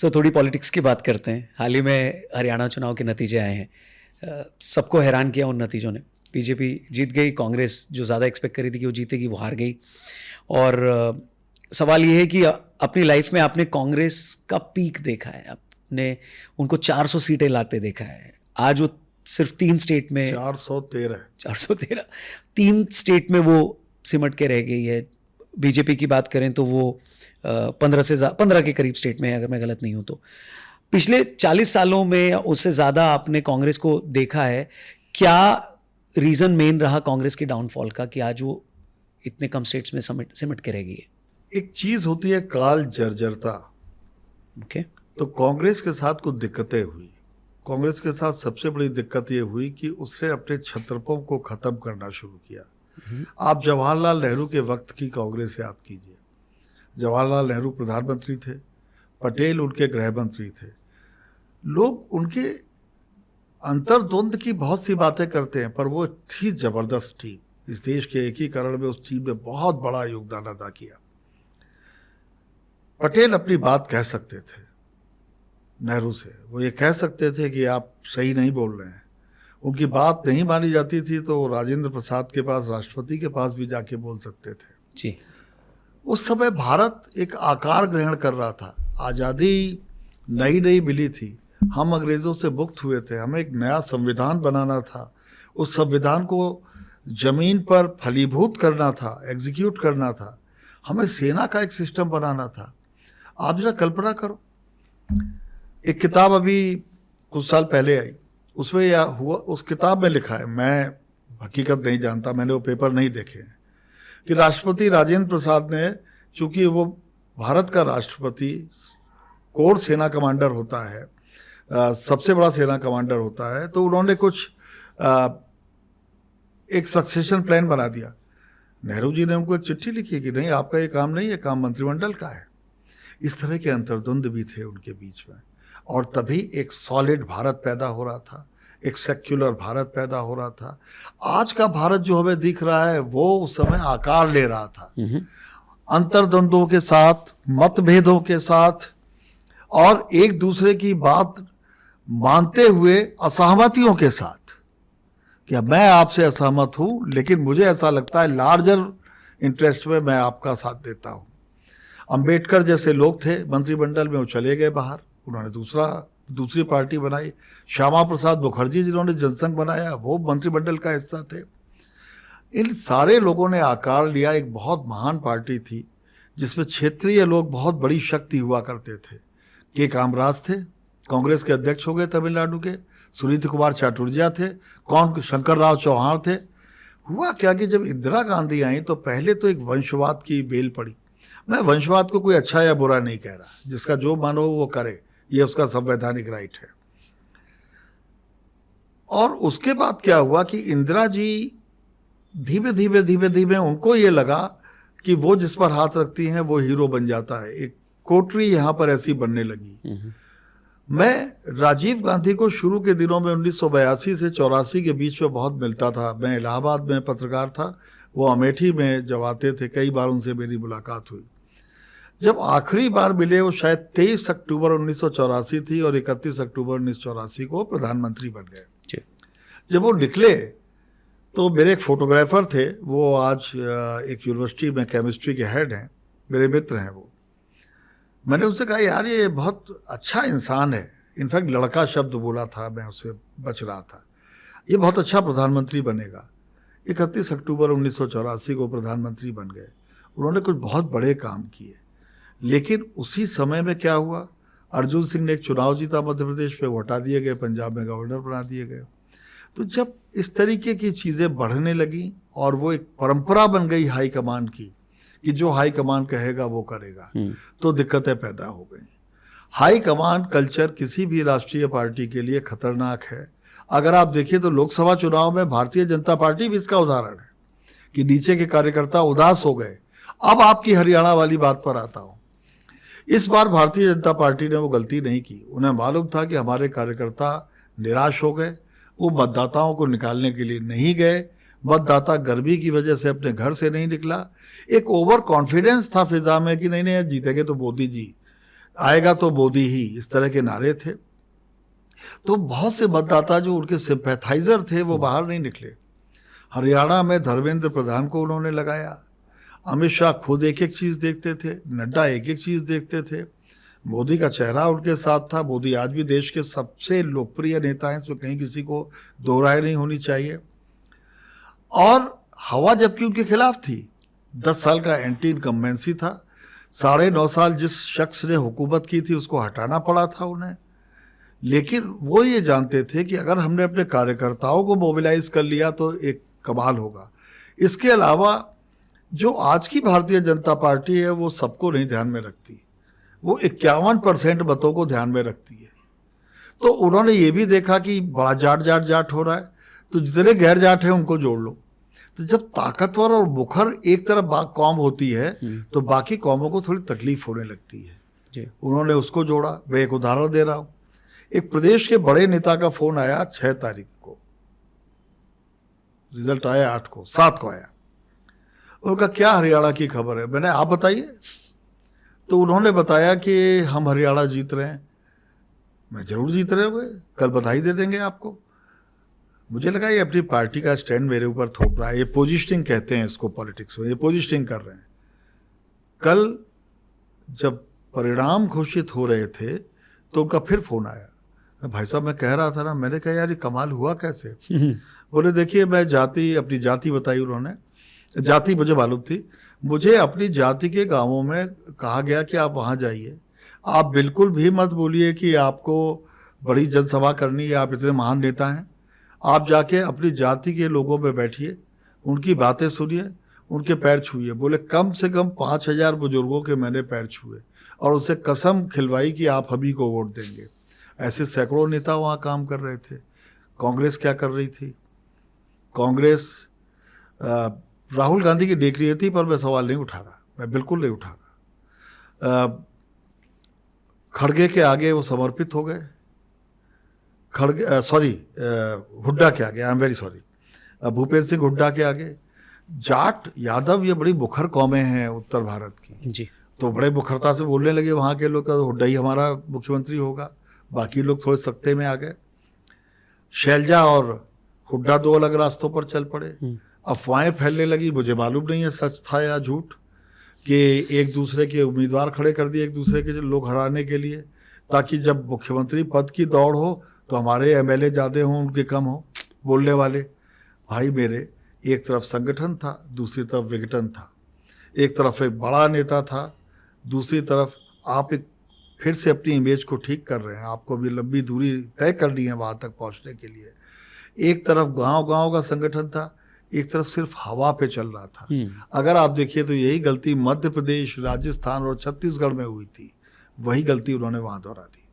सो थोड़ी पॉलिटिक्स की बात करते हैं। हाल ही में हरियाणा चुनाव के नतीजे आए हैं। सबको हैरान किया उन नतीजों ने। बीजेपी जीत गई, कांग्रेस जो ज़्यादा एक्सपेक्ट करी थी कि वो जीतेगी वो हार गई। और सवाल ये है कि अपनी लाइफ में आपने कांग्रेस का पीक देखा है, आपने उनको 400 सीटें लाते देखा है। आज वो सिर्फ 3 स्टेट में 413 3 स्टेट में वो सिमट के रह गई है। बीजेपी की बात करें तो वो 15 के करीब स्टेट में है, अगर मैं गलत नहीं हूं तो। पिछले 40 सालों में उससे ज़्यादा आपने कांग्रेस को देखा है। क्या रीज़न मेन रहा कांग्रेस के डाउनफॉल का कि आज वो इतने कम स्टेट्स में सिमट के रह गई है? एक चीज होती है काल जर्जरता। ओके। तो कांग्रेस के साथ कुछ दिक्कतें हुई। कांग्रेस के साथ सबसे बड़ी दिक्कत ये हुई कि उसने अपने छत्रपों को खत्म करना शुरू किया। आप जवाहरलाल नेहरू के वक्त की कांग्रेस याद कीजिए। जवाहरलाल नेहरू प्रधानमंत्री थे, पटेल उनके गृह मंत्री थे। लोग उनके अंतर्द्वंद की बहुत सी बातें करते हैं, पर वो थी जबरदस्त टीम। इस देश के एकीकरण में उस टीम ने बहुत बड़ा योगदान अदा किया। पटेल अपनी बात कह सकते थे नेहरू से, वो ये कह सकते थे कि आप सही नहीं बोल रहे हैं। उनकी बात नहीं मानी जाती थी तो राजेंद्र प्रसाद के पास, राष्ट्रपति के पास भी जाके बोल सकते थे जी। उस समय भारत एक आकार ग्रहण कर रहा था। आज़ादी नई नई मिली थी, हम अंग्रेज़ों से मुक्त हुए थे, हमें एक नया संविधान बनाना था। उस संविधान को जमीन पर फलीभूत करना था, एग्जीक्यूट करना था। हमें सेना का एक सिस्टम बनाना था। आप जरा कल्पना करो, एक किताब अभी कुछ साल पहले आई, उसमें यह हुआ, उस किताब में लिखा है, मैं हकीकत नहीं जानता, मैंने वो पेपर नहीं देखे हैं, कि राष्ट्रपति राजेंद्र प्रसाद ने, चूंकि वो भारत का राष्ट्रपति कोर सेना कमांडर होता है, सबसे बड़ा सेना कमांडर होता है, तो उन्होंने कुछ एक सक्सेशन प्लान बना दिया। नेहरू जी ने उनको एक चिट्ठी लिखी कि नहीं, आपका ये काम नहीं है, काम मंत्रिमंडल का है। इस तरह के अंतर्द्वंद भी थे उनके बीच में, और तभी एक सॉलिड भारत पैदा हो रहा था, एक सेक्युलर भारत पैदा हो रहा था। आज का भारत जो हमें दिख रहा है वो उस समय आकार ले रहा था, अंतर्द्वंदों के साथ, मतभेदों के साथ, और एक दूसरे की बात मानते हुए असहमतियों के साथ, कि मैं आपसे असहमत हूं लेकिन मुझे ऐसा लगता है लार्जर इंटरेस्ट में मैं आपका साथ देता हूं। अंबेडकर जैसे लोग थे मंत्रिमंडल में, वो चले गए बाहर, उन्होंने दूसरी पार्टी बनाई। श्यामा प्रसाद मुखर्जी जिन्होंने जनसंघ बनाया, वो मंत्रिमंडल का हिस्सा थे। इन सारे लोगों ने आकार लिया, एक बहुत महान पार्टी थी जिसमें क्षेत्रीय लोग बहुत बड़ी शक्ति हुआ करते थे। के कामराज थे, कांग्रेस के अध्यक्ष हो गए तमिलनाडु के। सुनीति कुमार चाटुर्जा थे, कौन शंकरराव चौहान थे। हुआ क्या कि जब इंदिरा गांधी आई तो पहले तो एक वंशवाद की बेल पड़ी। मैं वंशवाद को कोई अच्छा या बुरा नहीं कह रहा, जिसका जो मन हो वो करे, ये उसका संवैधानिक राइट है। और उसके बाद क्या हुआ कि इंदिरा जी धीमे धीमे उनको ये लगा कि वो जिस पर हाथ रखती हैं वो हीरो बन जाता है। एक कोटरी यहाँ पर ऐसी बनने लगी। मैं राजीव गांधी को शुरू के दिनों में 1982 से 84 के बीच में बहुत मिलता था। मैं इलाहाबाद में पत्रकार था, वो अमेठी में जब आते थे, कई बार उनसे मेरी मुलाकात हुई। जब आखिरी बार मिले वो शायद 23 अक्टूबर 1984 थी, और 31 अक्टूबर 1984 को प्रधानमंत्री बन गए। जब वो निकले तो मेरे एक फोटोग्राफर थे, वो आज एक यूनिवर्सिटी में केमिस्ट्री के हेड हैं, मेरे मित्र हैं वो। मैंने उनसे कहा यार ये बहुत अच्छा इंसान है, इनफैक्ट लड़का शब्द बोला था, मैं उससे बच रहा था, ये बहुत अच्छा प्रधानमंत्री बनेगा। 31 अक्टूबर 1984 को प्रधानमंत्री बन गए। उन्होंने कुछ बहुत बड़े काम किए, लेकिन उसी समय में क्या हुआ, अर्जुन सिंह ने एक चुनाव जीता मध्य प्रदेश पे, वो हटा दिए गए, पंजाब में गवर्नर बना दिए गए। तो जब इस तरीके की चीज़ें बढ़ने लगी और वो एक परंपरा बन गई हाई कमान की कि जो हाई कमान कहेगा वो करेगा, तो दिक्कतें पैदा हो गई। हाई कमान कल्चर किसी भी राष्ट्रीय पार्टी के लिए खतरनाक है। अगर आप देखिए तो लोकसभा चुनाव में भारतीय जनता पार्टी भी इसका उदाहरण है कि नीचे के कार्यकर्ता उदास हो गए। अब आपकी हरियाणा वाली बात पर आता हूँ। इस बार भारतीय जनता पार्टी ने वो गलती नहीं की। उन्हें मालूम था कि हमारे कार्यकर्ता निराश हो गए, वो मतदाताओं को निकालने के लिए नहीं गए। मतदाता गर्मी की वजह से अपने घर से नहीं निकला। एक ओवर कॉन्फिडेंस था फिजा में कि नहीं जीतेंगे तो मोदी जी, आएगा तो मोदी ही, इस तरह के नारे थे। तो बहुत से मतदाता जो उनके सिंपैथाइजर थे वो बाहर नहीं निकले। हरियाणा में धर्मेंद्र प्रधान को उन्होंने लगाया, अमित शाह खुद एक एक चीज़ देखते थे, नड्डा एक एक चीज़ देखते थे, मोदी का चेहरा उनके साथ था। मोदी आज भी देश के सबसे लोकप्रिय नेता हैं, इसमें कहीं किसी को दो राय नहीं होनी चाहिए। और हवा जबकि उनके खिलाफ थी, 10 साल का एंटी इनकम्बेंसी था, 9.5 साल जिस शख्स ने हुकूमत की थी उसको हटाना पड़ा था उन्हें। लेकिन वो ये जानते थे कि अगर हमने अपने कार्यकर्ताओं को मोबिलाइज कर लिया तो एक कमाल होगा। इसके अलावा जो आज की भारतीय जनता पार्टी है वो सबको नहीं ध्यान में रखती, वो 51% मतों को ध्यान में रखती है। तो उन्होंने ये भी देखा कि बड़ा जाट हो रहा है, तो जितने गैर जाट हैं उनको जोड़ लो। तो जब ताकतवर और मुखर एक तरफ कौम होती है तो बाकी कौमों को थोड़ी तकलीफ होने लगती है जी। उन्होंने उसको जोड़ा। मैं एक उदाहरण दे रहा हूँ, एक प्रदेश के बड़े नेता का फोन आया 6 तारीख को, रिजल्ट आया 7 को आया। उनका क्या हरियाणा की खबर है? मैंने आप बताइए। तो उन्होंने बताया कि हम हरियाणा जीत रहे हैं। मैं जरूर जीत रहे होंगे, कल बधाई दे देंगे आपको। मुझे लगा ये अपनी पार्टी का स्टैंड मेरे ऊपर थोप रहा है, ये पोजिशनिंग कहते हैं इसको पॉलिटिक्स में, ये पोजिशनिंग कर रहे हैं। कल जब परिणाम घोषित हो रहे थे तो उनका फिर फोन आया। भाई साहब मैं कह रहा था ना, मैंने कहा यार ये कमाल हुआ कैसे? बोले देखिए मैं अपनी जाति बताई उन्होंने, जाति मुझे मालूम थी। मुझे अपनी जाति के गांवों में कहा गया कि आप वहाँ जाइए, आप बिल्कुल भी मत बोलिए कि आपको बड़ी जनसभा करनी है, आप इतने महान नेता हैं। आप जाके अपनी जाति के लोगों में बैठिए, उनकी बातें सुनिए, उनके पैर छूइए। बोले कम से कम 5,000 बुजुर्गों के मैंने पैर छुए और उससे कसम खिलवाई कि आप हम ही को वोट देंगे। ऐसे सैकड़ों नेता वहाँ काम कर रहे थे। कांग्रेस क्या कर रही थी? कांग्रेस राहुल गांधी की देख रही थी, पर मैं सवाल नहीं उठा रहा, मैं बिल्कुल नहीं उठा रहा। खड़गे के आगे वो समर्पित हो गए। हुड्डा के आगे, I am very sorry, Bhupendra Singh Hooda के आगे। जाट यादव ये बड़ी मुखर कौमें हैं उत्तर भारत की जी। तो बड़े मुखरता से बोलने लगे वहाँ के लोग, हुड्डा ही हमारा मुख्यमंत्री होगा। बाकी लोग थोड़े सख्ते में आ गए। शैलजा और हुड्डा 2 अलग रास्तों पर चल पड़े। अफवाहें फैलने लगी, मुझे मालूम नहीं है सच था या झूठ, कि एक दूसरे के उम्मीदवार खड़े कर दिए एक दूसरे के लोग हराने के लिए, ताकि जब मुख्यमंत्री पद की दौड़ हो तो हमारे एमएलए ज़्यादा हों उनके कम हो बोलने वाले। भाई मेरे, एक तरफ संगठन था, दूसरी तरफ विघटन था। एक तरफ एक बड़ा नेता था, दूसरी तरफ आप एक फिर से अपनी इमेज को ठीक कर रहे हैं, आपको भी लंबी दूरी तय करनी है वहाँ तक पहुँचने के लिए। एक तरफ गांव-गांव का संगठन था, एक तरफ सिर्फ हवा पे चल रहा था। अगर आप देखिए तो यही गलती मध्य प्रदेश, राजस्थान और छत्तीसगढ़ में हुई थी, वही गलती उन्होंने वहाँ दोहरा दी।